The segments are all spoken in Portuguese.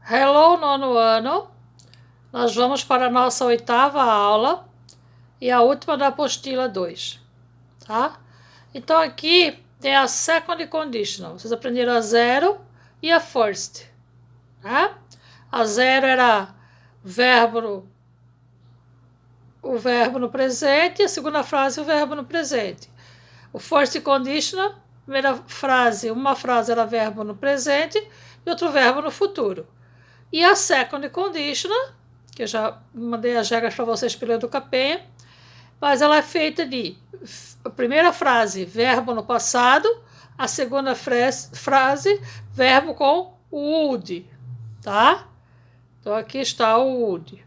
Hello, nono ano. Nós vamos para a nossa 8ª aula e a última da apostila 2, tá? Então aqui tem a second conditional. Vocês aprenderam a zero e a first, tá? A zero era o verbo no presente e a segunda frase o verbo no presente. O first conditional, primeira frase, uma frase era verbo no presente e outro verbo no futuro. E a second conditional, que eu já mandei as regras para vocês pelo EducaPenha, mas ela é feita de a primeira frase, verbo no passado, a segunda frase, verbo com would, tá? Então aqui está o would.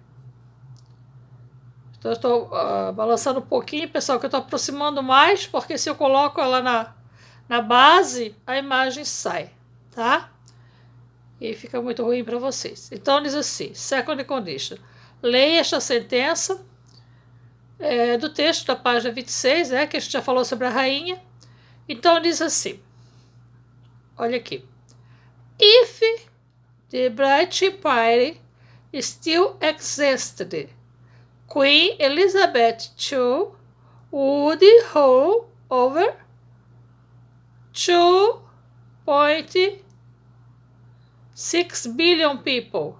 Então eu estou balançando um pouquinho, pessoal, que eu estou aproximando mais, porque se eu coloco ela na base, a imagem sai, tá? E fica muito ruim para vocês. Então diz assim, second condition. Leia esta sentença do texto da página 26, que a gente já falou sobre a rainha. Então diz assim, olha aqui. If the British Empire still existed, Queen Elizabeth II would rule over 2.6 billion people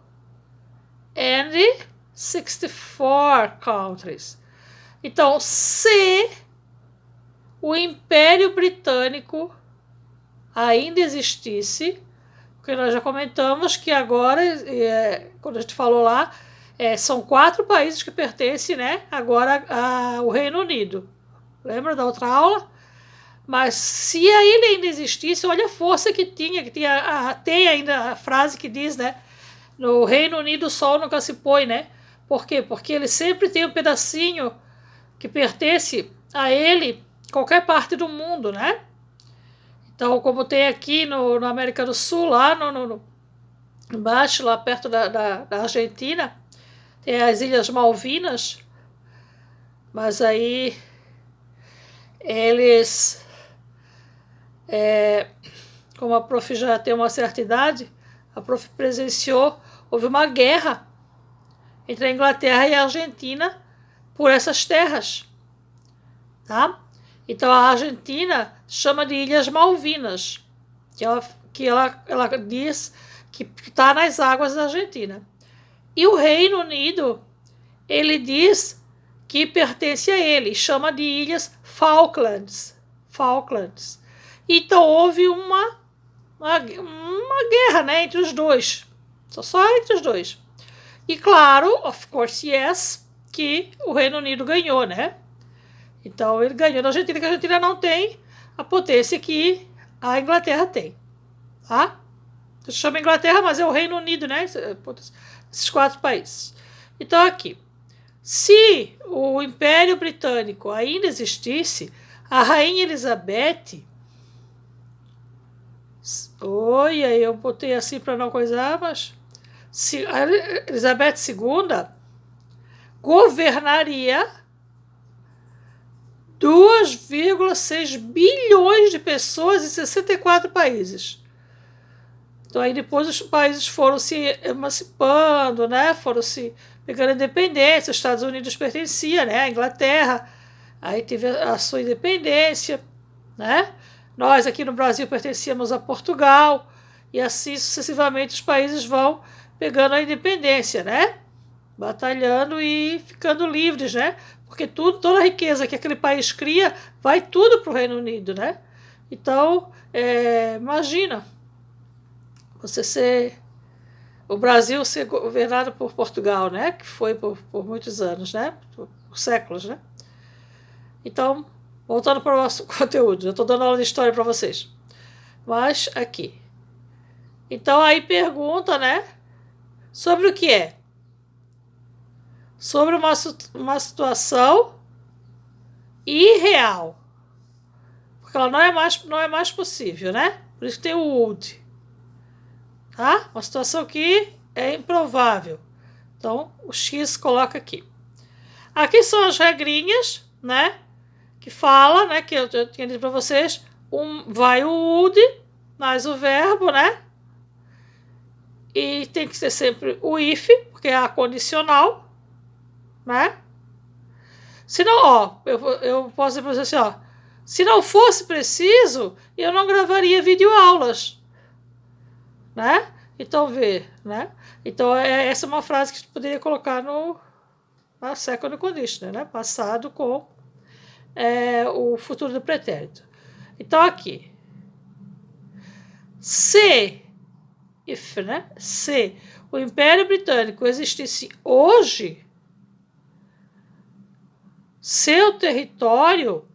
and 64 countries. Então, se o Império Britânico ainda existisse, porque nós já comentamos que agora, quando a gente falou lá, são 4 países que pertencem, né, agora ao Reino Unido. Lembra da outra aula? Mas se a ilha ainda existisse, olha a força que tinha tem ainda a frase que diz, né, no Reino Unido o sol nunca se põe, né? Por quê? Porque ele sempre tem um pedacinho que pertence a ele, qualquer parte do mundo, né? Então, como tem aqui na América do Sul, lá embaixo, lá perto da Argentina, tem as Ilhas Malvinas, mas aí eles, como a prof já tem uma certa idade, a prof presenciou, houve uma guerra entre a Inglaterra e a Argentina por essas terras, tá? Então a Argentina chama de Ilhas Malvinas, que ela diz que está nas águas da Argentina. E o Reino Unido, ele diz que pertence a ele, chama de Ilhas Falklands. Então houve uma guerra, né, entre os dois, só entre os dois. E claro, of course, yes, que o Reino Unido ganhou, né? Então ele ganhou da Argentina, que a Argentina não tem a potência que a Inglaterra tem, tá? Se chama Inglaterra, mas é o Reino Unido, né? Esses 4 países. Então aqui, se o Império Britânico ainda existisse, a Rainha Elizabeth, eu botei assim para não coisar, mas a Elizabeth II governaria 2,6 bilhões de pessoas em 64 países. Então aí depois os países foram se emancipando, né? Foram se pegando independência. Os Estados Unidos pertencia, né? A Inglaterra, aí teve a sua independência, né? Nós aqui no Brasil pertencíamos a Portugal e assim sucessivamente os países vão pegando a independência, né? Batalhando e ficando livres, né? Porque toda a riqueza que aquele país cria vai tudo para o Reino Unido, né? Então, imagina o Brasil ser governado por Portugal, né? Que foi por muitos anos, né? Por séculos, né? Então, voltando para o nosso conteúdo, eu estou dando aula de história para vocês. Mas aqui. Então aí pergunta, né? Sobre o que é? Sobre uma situação irreal. Porque ela não é mais possível, né? Por isso que tem o would. Tá? Uma situação que é improvável. Então, o X coloca aqui. Aqui são as regrinhas, né? Que fala, né? Que eu tinha dito para vocês. Vai o would, mais o verbo, né? E tem que ser sempre o if, porque é a condicional, né? Se não, ó, eu posso dizer para você assim, ó, se não fosse preciso, eu não gravaria videoaulas, né? Então, vê, né? Então, essa é uma frase que a gente poderia colocar na second conditional, né? Passado com o futuro do pretérito. Então, aqui, se o Império Britânico existisse hoje, seu território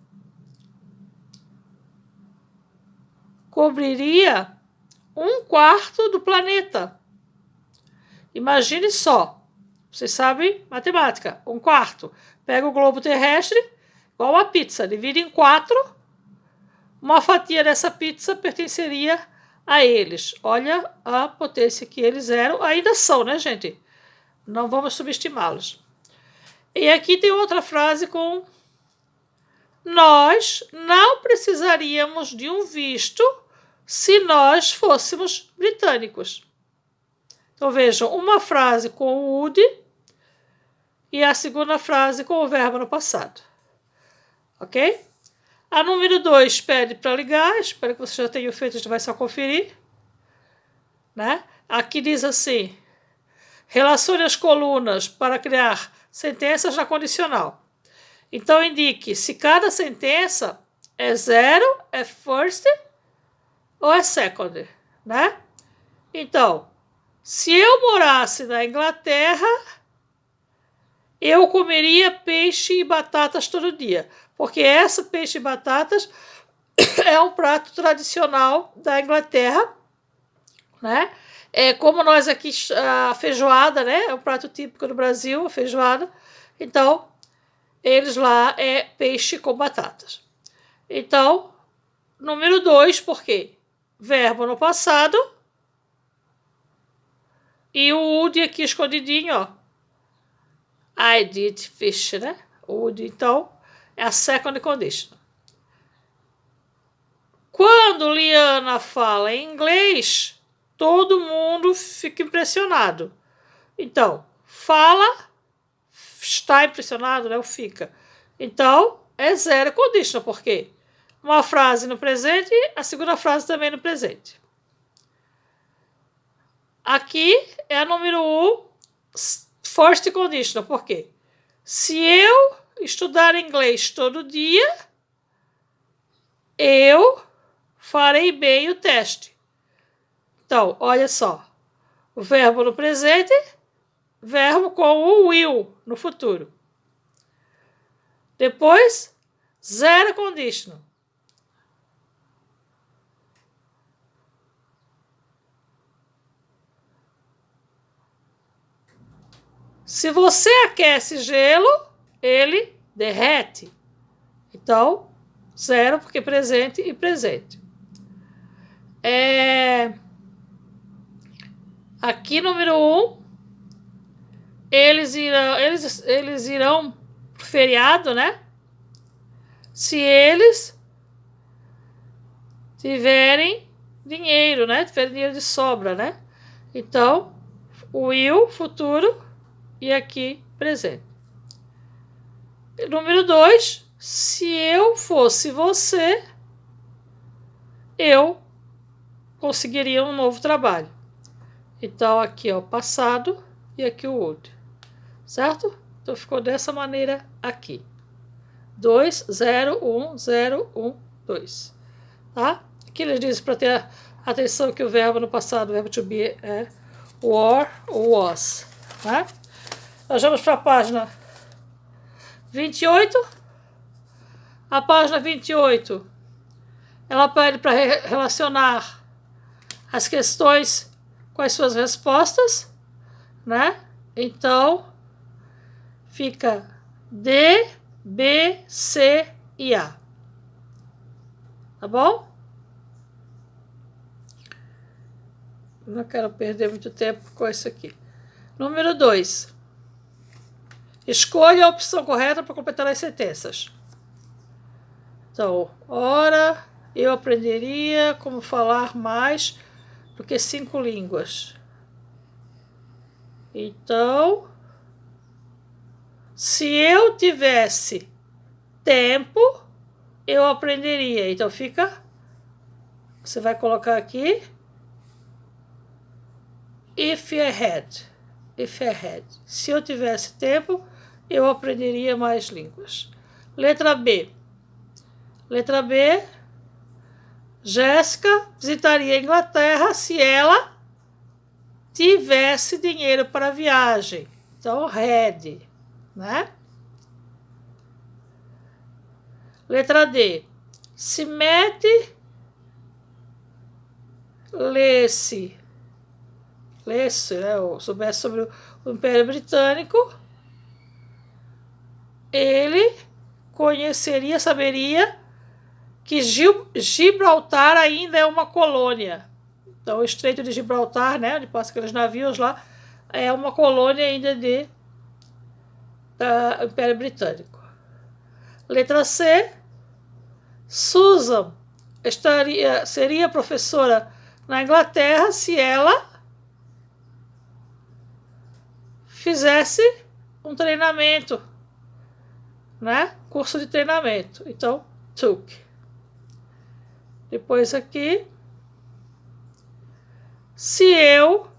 cobriria 1/4 do planeta. Imagine só, vocês sabem matemática, 1/4. Pega o globo terrestre, igual uma pizza, divide em 4, uma fatia dessa pizza pertenceria a eles. Olha a potência que eles eram, ainda são, né, gente? Não vamos subestimá-los. E aqui tem outra frase com: nós não precisaríamos de um visto se nós fôssemos britânicos. Então vejam, uma frase com o would e a segunda frase com o verbo no passado. Ok? A número 2 pede para ligar, espero que você já tenha feito, a gente vai só conferir. Né? Aqui diz assim: relacione as colunas para criar sentenças na condicional. Então, indique se cada sentença é 0, é first ou é second, né? Então, se eu morasse na Inglaterra, eu comeria peixe e batatas todo dia, porque essa peixe e batatas é um prato tradicional da Inglaterra, né? Como nós aqui, a feijoada, né? É um prato típico do Brasil, a feijoada. Então, eles lá é peixe com batatas. Então, número 2, por quê? Verbo no passado. E o would aqui escondidinho, ó. I did fish, né? O would, então, é a second condition. Quando Liana fala em inglês, todo mundo fica impressionado. Então, fala, está impressionado, né? O fica. Então, é 0 conditional, por quê? Uma frase no presente, a segunda frase também no presente. Aqui é a número 1, first conditional, por quê? Se eu estudar inglês todo dia, eu farei bem o teste. Então, olha só. O verbo no presente, verbo com o will no futuro. Depois, 0 conditional. Se você aquece gelo, ele derrete. Então, 0 porque presente e presente. Aqui, número 1, eles irão pro feriado, né? Se eles tiverem dinheiro, né? Tiverem dinheiro de sobra, né? Então, o will, futuro, e aqui, presente. Número 2, se eu fosse você, eu conseguiria um novo trabalho. Então, aqui, ó, passado e aqui o would. Certo? Então, ficou dessa maneira aqui. 2, 0, 1, 0, 1, 2. Tá? Aqui eles dizem para ter atenção que o verbo no passado, o verbo to be, é were ou was. Tá? Nós vamos para a página 28. A página 28, ela pede para relacionar as questões com as suas respostas, né? Então, fica D, B, C e A. Tá bom? Não quero perder muito tempo com isso aqui. Número 2. Escolha a opção correta para completar as sentenças. Então, ora, eu aprenderia como falar mais do que 5 línguas. Então, se eu tivesse tempo, eu aprenderia. Então, você vai colocar aqui, if I had. Se eu tivesse tempo, eu aprenderia mais línguas. Letra B. Jéssica visitaria a Inglaterra se ela tivesse dinheiro para a viagem. Então, had, né? Letra D. Se Matt lesse, né, ou soubesse sobre o Império Britânico, ele saberia que Gibraltar ainda é uma colônia. Então, o Estreito de Gibraltar, né, onde passam aqueles navios lá, é uma colônia ainda do Império Britânico. Letra C. Susan seria professora na Inglaterra se ela fizesse um treinamento, né? Curso de treinamento. Então, took. Depois aqui, se eu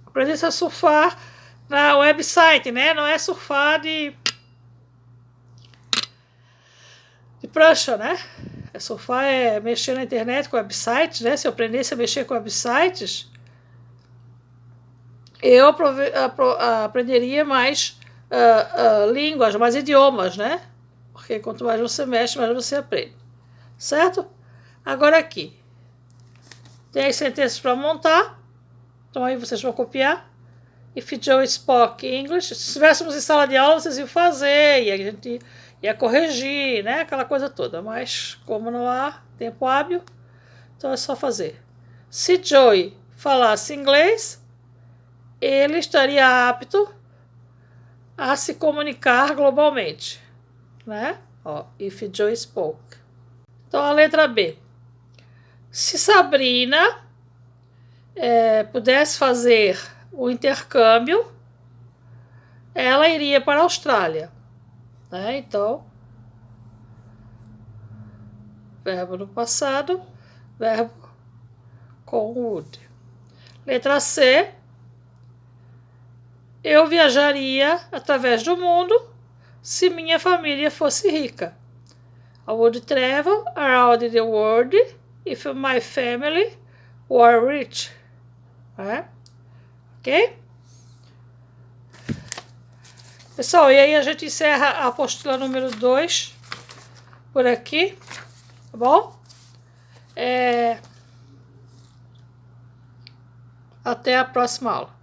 aprendesse a surfar na website, né? Não é surfar de prancha, né? Surfar é mexer na internet com websites, né? Se eu aprendesse a mexer com websites, eu aprenderia mais línguas, mais idiomas, né? Porque quanto mais você mexe, mais você aprende. Certo? Agora aqui. Tem as sentenças para montar. Então aí vocês vão copiar. If Joe spoke English. Se estivéssemos em sala de aula, vocês iam fazer. E a gente ia corrigir, né? Aquela coisa toda. Mas como não há tempo hábil, então é só fazer. Se Joey falasse inglês, ele estaria apto a se comunicar globalmente, né? Ó, if Joey spoke. Então, a letra B. Se Sabrina pudesse fazer o intercâmbio, ela iria para a Austrália, né? Então, verbo no passado, verbo com would. Letra C. Eu viajaria através do mundo se minha família fosse rica. I would travel around the world if my family were rich. Ok? Pessoal, e aí a gente encerra a apostila número 2 por aqui, tá bom? Até a próxima aula.